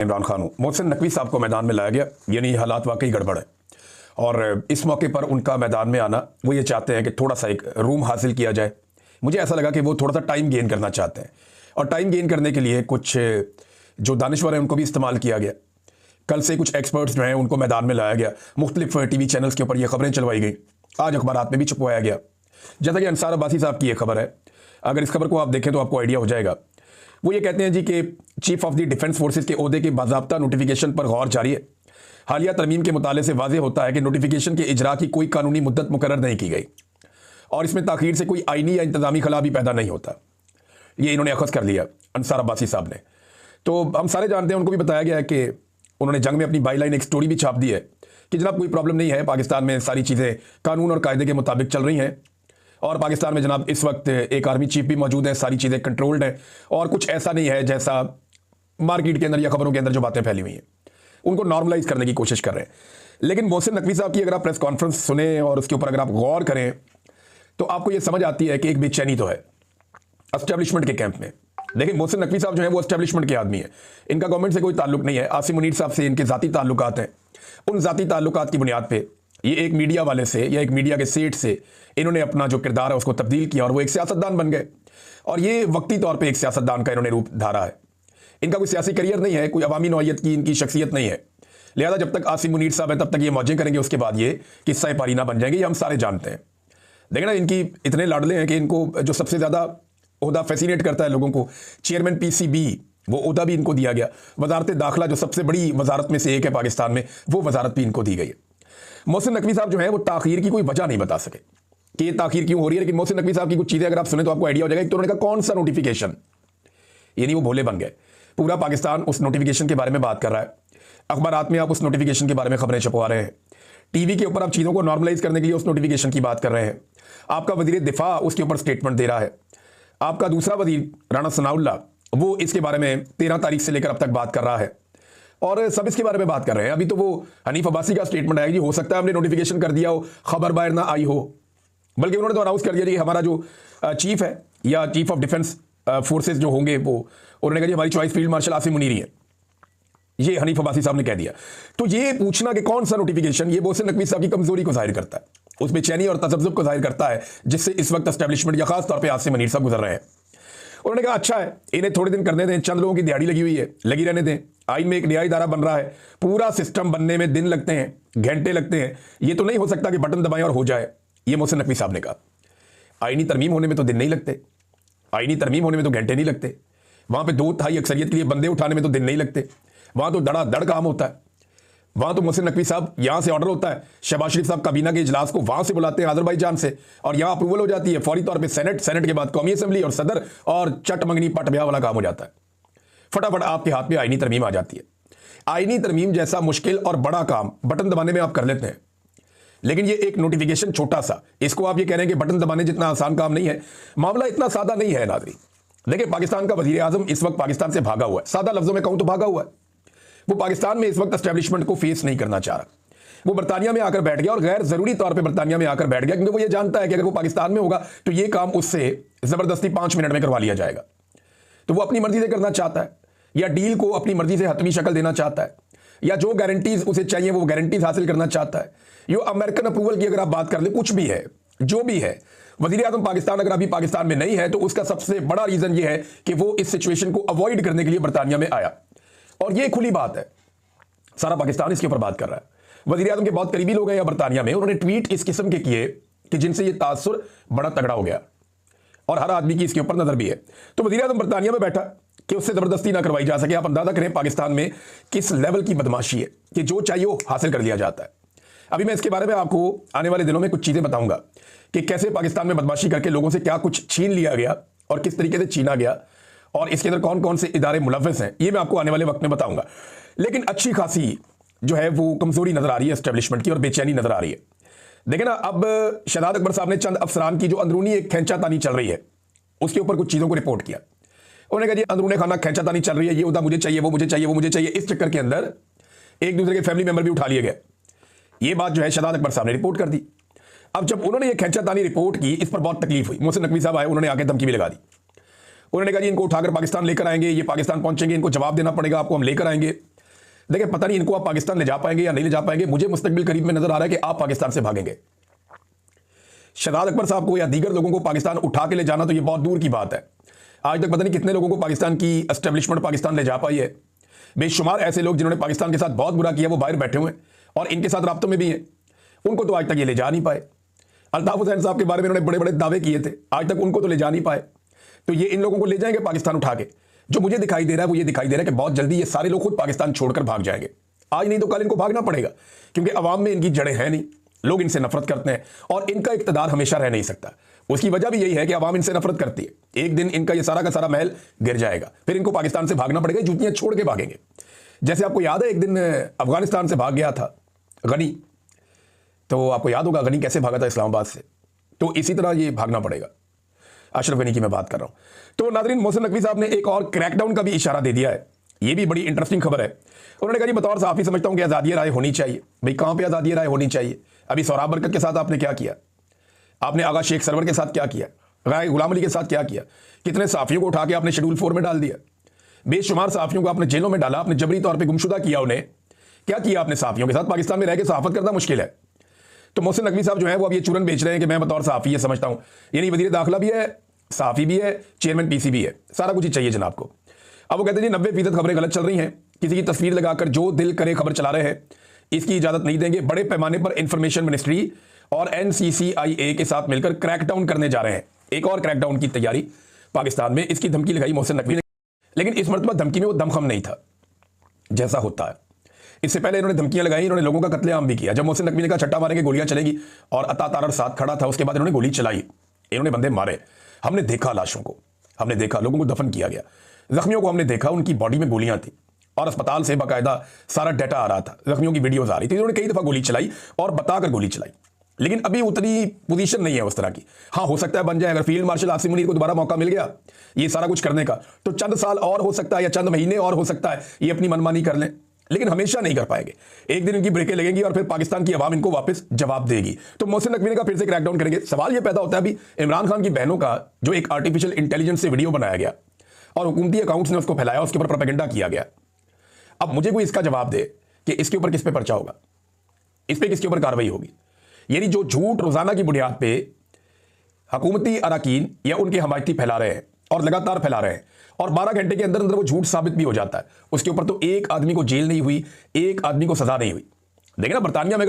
इमरान खान हूँ। मोहसिन नकवी साहब को मैदान में लाया गया, यानी हालात वाकई गड़बड़ है। और इस मौके पर उनका मैदान में आना, वो ये चाहते हैं कि थोड़ा सा एक रूम हासिल किया जाए। मुझे ऐसा लगा कि वो थोड़ा सा टाइम गेन करना चाहते हैं, और टाइम गेन करने के लिए कुछ जो दानिश्वर हैं उनको भी इस्तेमाल किया गया। कल से कुछ एक्सपर्ट्स जो हैं उनको मैदान में लाया गया, मुख्तलिफ टीवी चैनल्स के ऊपर ये खबरें चलवाई गई, आज अखबारात में भी छपवाया गया। जैसा कि अंसार अब्बासी साहब की ये खबर है, अगर इस खबर को आप देखें तो आपको आइडिया हो जाएगा। वो ये कहते हैं जी कि chief of the defence forces के ओहदे के बाज़ाब्ता नोटिफिकेशन पर गौर जारी है। हालिया तरमीम के मुताले से वाज़ेह होता है कि नोटिफिकेशन के इजरा की कोई कानूनी मुद्दत मुकर्रर नहीं की गई, और इसमें ताख़ीर से कोई आईनी या इंतज़ामी खला भी पैदा नहीं होता। ये इन्होंने अखज़ कर लिया अंसार अब्बासी साहब ने। तो हम सारे जानते हैं, उनको भी बताया गया है कि उन्होंने जंग में अपनी बाईलाइन एक स्टोरी भी छाप दी है कि जनाब कोई प्रॉब्लम नहीं है, पाकिस्तान में सारी चीज़ें कानून और कायदे के मुताबिक चल रही हैं, और पाकिस्तान में जनाब इस वक्त एक आर्मी चीफ भी मौजूद है, सारी चीज़ें कंट्रोल्ड हैं, और कुछ ऐसा नहीं है जैसा मार्केट के अंदर या खबरों के अंदर जो बातें फैली हुई हैं। उनको नॉर्मलाइज करने की कोशिश कर रहे हैं। लेकिन मोहसिन नकवी साहब की अगर आप प्रेस कॉन्फ्रेंस सुने और उसके ऊपर अगर आप गौर करें तो आपको ये समझ आती है कि एक बेचैनी तो है एस्टेब्लिशमेंट के कैंप में। देखिए, मोहसिन नकवी साहब जो है वो एस्टेब्लिशमेंट के आदमी है, इनका गवर्नमेंट से कोई ताल्लुक नहीं है। आसिम मुनीर साहब से इनके ज़ाती ताल्लुकात हैं। उन ज़ाती ताल्लुकात की बुनियाद पे ये एक मीडिया वाले से या एक मीडिया के सेठ से इन्होंने अपना जो किरदार है उसको तब्दील किया, और वो एक सियासतदान बन गए। और ये वक्ती तौर पे एक सियासतदान का इन्होंने रूप धारा है। इनका कोई सियासी करियर नहीं है, कोई अवामी नौयत की इनकी शख्सियत नहीं है। लिहाजा जब तक आसिम मुनीर साहब है तब तक ये मौजें करेंगे, उसके बाद ये किस्सा पारीना बन जाएंगे, ये हम सारे जानते हैं। देखिए ना, इनकी इतने लाडले हैं कि इनको जो सबसे ज़्यादा ओहदा फैसिनेट करता है लोगों को, चेयरमैन पीसीबी, वो ओहदा भी इनको दिया गया। वजारत दाखिला जो सबसे बड़ी वजारत में से एक है पाकिस्तान में, वो वजारत भी इनको दी गई है। मोहसिन नकवी साहब जो है वो ताखीर की कोई वजह नहीं बता सके कि ये ताखीर क्यों हो रही है। लेकिन मोहसिन नकवी साहब की कुछ चीज़ें अगर आप सुने तो आपको आइडिया हो जाएगा। एक तो उन्होंने कहा कौन सा नोटिफिकेशन, यानी वो भोले बन गए। पूरा पाकिस्तान उस नोटिफिकेशन के बारे में बात कर रहा है, अखबारात में आप उस नोटिफिकेशन के बारे में खबरें छपवा रहे हैं, टीवी के ऊपर आप चीज़ों को नॉर्मलाइज करने के लिए उस नोटिफिकेशन की बात कर रहे हैं। आपका वजीर दिफा उसके ऊपर स्टेटमेंट दे रहा है, आपका दूसरा वजीर राना सनाउल्लाह वो इसके बारे में 13 तारीख से लेकर अब तक बात कर रहा है, और सब इसके बारे में बात कर रहे हैं। अभी तो वो हनीफ अब्बासी का स्टेटमेंट आएगी, हो सकता है हमने नोटिफिकेशन कर दिया हो, खबर बाहर ना आई हो, बल्कि उन्होंने तो अनाउंस कर दिया कि हमारा जो चीफ है या चीफ ऑफ डिफेंस फोर्सेस जो होंगे वो, उन्होंने कहा कि हमारी choice field marshal Asim Munir ही है। ये हनीफ अब्बासी साहब ने कह दिया। तो ये पूछना कि कौन सा नोटिफिकेशन, ये मोहसिन नकवी साहब की कमजोरी को जाहिर करता है, उस बेचैनी और तजब्जुब को जाहिर करता है जिससे इस वक्त एस्टेब्लिशमेंट या खास तौर पर आसिम मुनीर साहब गुजर रहे हैं। उन्होंने कहा अच्छा है, इन्हें थोड़े दिन करने दें, चंद लोगों की दिहाड़ी लगी हुई है, लगी रहने दें। आइन में एक न्याय इदारा बन रहा है, पूरा सिस्टम बनने में दिन लगते हैं, घंटे लगते हैं। ये तो नहीं हो सकता कि बटन दबाएं और हो जाए। ये मोहसिन नकवी साहब ने कहा। आईनी तरमीम होने में तो दिन नहीं लगते, आईनी तरमीम होने में तो घंटे नहीं लगते, वहां पे 2/3 अक्सरियत के लिए बंदे उठाने में तो दिन नहीं लगते, वहां तो धड़ाधड़ काम होता है। वहां तो मोहसिन नकवी साहब यहां से ऑर्डर होता है, शहबाज शरीफ साहब काबीना के इजलास को वहां से बुलाते हैं अजरबैजान से, और यहां अप्रूवल हो जाती है फौरी तौर पे सेनेट, सेनेट के बाद कौमी असेंबली और सदर, और चट मंगनी पट ब्याह वाला काम हो जाता है। फटाफट आपके हाथ में आईनी तरमीम आ जाती है। आईनी तरमीम जैसा मुश्किल और बड़ा काम बटन दबाने में आप कर लेते हैं, लेकिन ये एक नोटिफिकेशन छोटा सा, इसको आप ये कह रहे हैं कि बटन दबाने जितना आसान काम नहीं है। मामला इतना सादा नहीं है नाज़रीन। देखिए, पाकिस्तान का वजीर आजम इस वक्त पाकिस्तान से भागा हुआ है, सादा लफ्जों में कहूं तो भागा हुआ है। वो पाकिस्तान में इस वक्त एस्टेब्लिशमेंट को फेस नहीं करना चाह रहा। वो बरतानिया में आकर बैठ गया, और गैर जरूरी तौर पे बरतानिया में आकर बैठ गया, क्योंकि वो ये जानता है कि अगर वो पाकिस्तान में होगा तो ये काम उससे जबरदस्ती 5 मिनट में करवा लिया जाएगा। तो वो अपनी मर्जी से करना चाहता है, या डील को अपनी मर्जी से हतमी शक्ल देना चाहता है, या जो गारंटीज उसे चाहिए वो गारंटीज हासिल करना चाहता है। ये अमेरिकन अप्रूवल की अगर आप बात कर ले, कुछ भी है, जो भी है, वजीर आजम पाकिस्तान अगर अभी पाकिस्तान में नहीं है तो उसका सबसे बड़ा रीजन ये है कि वो इस सिचुएशन को अवॉइड करने के लिए बरतानिया में आया। और ये खुली बात है, सारा पाकिस्तान इसके ऊपर बात कर रहा है। वजीर आजम के बहुत करीबी लोग हैं या बरतानिया में, उन्होंने ट्वीट इस किस्म के किए कि जिनसे ये तासुर बड़ा तगड़ा हो गया, और हर आदमी की इसके ऊपर नजर भी है। तो वजीर आजम बरतानिया में बैठा कि उससे जबरदस्ती ना करवाई जा सके। आप अंदाजा करें पाकिस्तान में किस लेवल की बदमाशी है कि जो चाहिए वो हासिल कर लिया जाता है। अभी मैं इसके बारे में आपको आने वाले दिनों में कुछ चीजें बताऊंगा कि कैसे पाकिस्तान में बदमाशी करके लोगों से क्या कुछ छीन लिया गया और किस तरीके से छीना गया, और इसके अंदर कौन कौन से इदारे मुलव्वस हैं, ये मैं आपको आने वाले वक्त में बताऊंगा। लेकिन अच्छी खासी जो है वो कमजोरी नजर आ रही है एस्टेब्लिशमेंट की, और बेचैनी नजर आ रही है। देखें ना, अब शहजाद अकबर साहब ने चंद अफसरान की जो अंदरूनी एक खींचातानी चल रही है उसके ऊपर कुछ चीजों को रिपोर्ट किया। उन्होंने कहा जी अंदरूनी खाना खींचातानी चल रही है, ये उदा मुझे चाहिए, वो मुझे चाहिए, वो मुझे चाहिए। इस चक्कर के अंदर एक दूसरे के फैमिली मेंबर भी उठा लिए गए। ये बात जो है शहजाद अकबर साहब ने रिपोर्ट कर दी। अब जब उन्होंने ये खींचातानी रिपोर्ट की, इस पर बहुत तकलीफ हुई। मोहसिन नकवी साहब आए, उन्होंने आके धमकी भी लगा दी। उन्होंने कहा जी इनको उठाकर पाकिस्तान लेकर आएंगे, ये पाकिस्तान पहुंचेंगे, इनको जवाब देना पड़ेगा, आपको हम लेकर आएंगे। देखिए पता नहीं इनको आप पाकिस्तान ले जा पाएंगे या नहीं ले जा पाएंगे। मुझे मुस्तकबिल करीब में नजर आ रहा है कि आप पाकिस्तान से भागेंगे। शहजाद अकबर साहब को या दीगर लोगों को पाकिस्तान उठा के ले जाना तो ये बहुत दूर की बात है। आज तक पता नहीं कितने लोगों को पाकिस्तान की एस्टेब्लिशमेंट पाकिस्तान ले जा पाई है। बेशुमार ऐसे लोग जिन्होंने पाकिस्तान के साथ बहुत बुरा किया वो बाहर बैठे हुए हैं और इनके साथ राब्तों में भी हैं, उनको तो आज तक ये ले जा नहीं पाए। अल्ताफ हुसैन साहब के बारे में इन्होंने बड़े बड़े दावे किए थे, आज तक उनको तो ले जा नहीं पाए। तो ये इन लोगों को ले जाएंगे पाकिस्तान उठा के। जो मुझे दिखाई दे रहा है वो ये दिखाई दे रहा है कि बहुत जल्दी ये सारे लोग खुद पाकिस्तान छोड़कर भाग जाएंगे। आज नहीं तो कल इनको भागना पड़ेगा, क्योंकि अवाम में इनकी जड़ें हैं नहीं, लोग इनसे नफरत करते हैं और इनका इक़्तिदार हमेशा रह नहीं सकता। उसकी वजह भी यही है कि अवाम इनसे नफरत करती है। एक दिन इनका ये सारा का सारा महल गिर जाएगा, फिर इनको पाकिस्तान से भागना पड़ेगा, जूतियां छोड़ के भागेंगे। जैसे आपको याद है एक दिन अफगानिस्तान से भाग गया था गनी, तो आपको याद होगा गनी कैसे भागा था इस्लामाबाद से। तो इसी तरह ये भागना पड़ेगा। अशरफ गनी की मैं बात कर रहा हूं। तो नाज़रीन, मोहसिन नकवी साहब ने एक और क्रैकडाउन का भी इशारा दे दिया है। ये भी बड़ी इंटरेस्टिंग खबर है। उन्होंने कहा जी बतौर सहाफ़ी समझता हूं कि आज़ादी राय होनी चाहिए। भाई कहां पे आज़ादी राय होनी चाहिए? अभी सोहराब बरकत के साथ आपने क्या किया? आपने आगा शेख सरवर के साथ क्या किया? राय गुलाम अली के साथ क्या किया? कितने सहाफ़ियों को उठा के आपने शेड्यूल 4 में डाल दिया? बेशुमार सहाफ़ियों को आपने जेलों में डाला, आपने जबरी तौर पर गुमशुदा किया उन्हें। क्या किया आपने सहाफ़ियों के साथ? पाकिस्तान में रह के सहाफ़त करना मुश्किल है। तो मोहसिन नकवी साहब जो है वो अब ये चूरन बेच रहे हैं कि मैं बतौर सहाफ़ी ये समझता हूं। यानी वज़ीर दाखिला भी है, सहाफ़ी भी है, चेयरमैन पीसी भी है, सारा कुछ ही चाहिए जनाब को। अब वो कहते हैं जी 90% खबरें गलत चल रही हैं, किसी की तस्वीर लगाकर जो दिल करे खबर चला रहे हैं, इसकी इजाज़त नहीं देंगे। बड़े पैमाने पर इंफॉर्मेशन मिनिस्ट्री और NCCIA के साथ मिलकर क्रैकडाउन करने जा रहे हैं। एक और क्रैकडाउन की तैयारी पाकिस्तान में, इसकी धमकी लगाई मोहसिन नकवी ने। लेकिन इस मरतबा धमकी में वो दमखम नहीं था जैसा होता है। इससे पहले इन्होंने धमकियां लगाई, इन्होंने लोगों का कत्लेआम भी किया। जब मोहसिन नकवी ने कहा छट्टा मारेंगे गोलियां चलेगी और अता तारड़ साथ खड़ा था, उसके बाद इन्होंने गोली चलाई, इन्होंने बंदे मारे। हमने देखा लाशों को, हमने देखा लोगों को दफन किया गया, जख्मियों को हमने देखा, उनकी बॉडी में गोलियां थी और अस्पताल से बाकायदा सारा डाटा आ रहा था, जख्मियों की वीडियोस आ रही थी। इन्होंने कई दफा गोली चलाई और बताकर गोली चलाई, लेकिन अभी उतनी पोजीशन नहीं है उस तरह की। हाँ, हो सकता है बन जाए, अगर फील्ड मार्शल आसिम मुनीर को दोबारा मौका मिल गया ये सारा कुछ करने का, तो चंद साल और हो सकता है या चंद महीने और हो सकता है ये अपनी मनमानी कर लें, लेकिन हमेशा नहीं कर पाएंगे। एक दिन इनकी ब्रेकें लगेंगी और फिर पाकिस्तान की आवाम इनको वापस जवाब देगी। तो मोहसिन नकवी ने कहा फिर से क्रैकडाउन करेंगे। सवाल ये पैदा होता है अभी इमरान खान की बहनों का, जो एक आर्टिफिशियल इंटेलिजेंस से वीडियो बनाया गया और हुकूमती अकाउंट्स ने उसको फैलाया, उसके ऊपर प्रोपेगेंडा किया गया। अब मुझे कोई इसका जवाब दे कि इसके ऊपर किस पे पर्चा होगा, इस पे किसके ऊपर कार्रवाई होगी। यानी जो झूठ रोजाना की बुनियाद पे हुकूमती अरकान या उनके हमायती फैला रहे हैं और लगातार फैला रहे हैं और 12 घंटे के अंदर अंदर वो झूठ साबित भी हो जाता है, उसके ऊपर तो एक आदमी को जेल नहीं हुई, एक आदमी को सजा नहीं हुई। देखिए ना बरतानिया में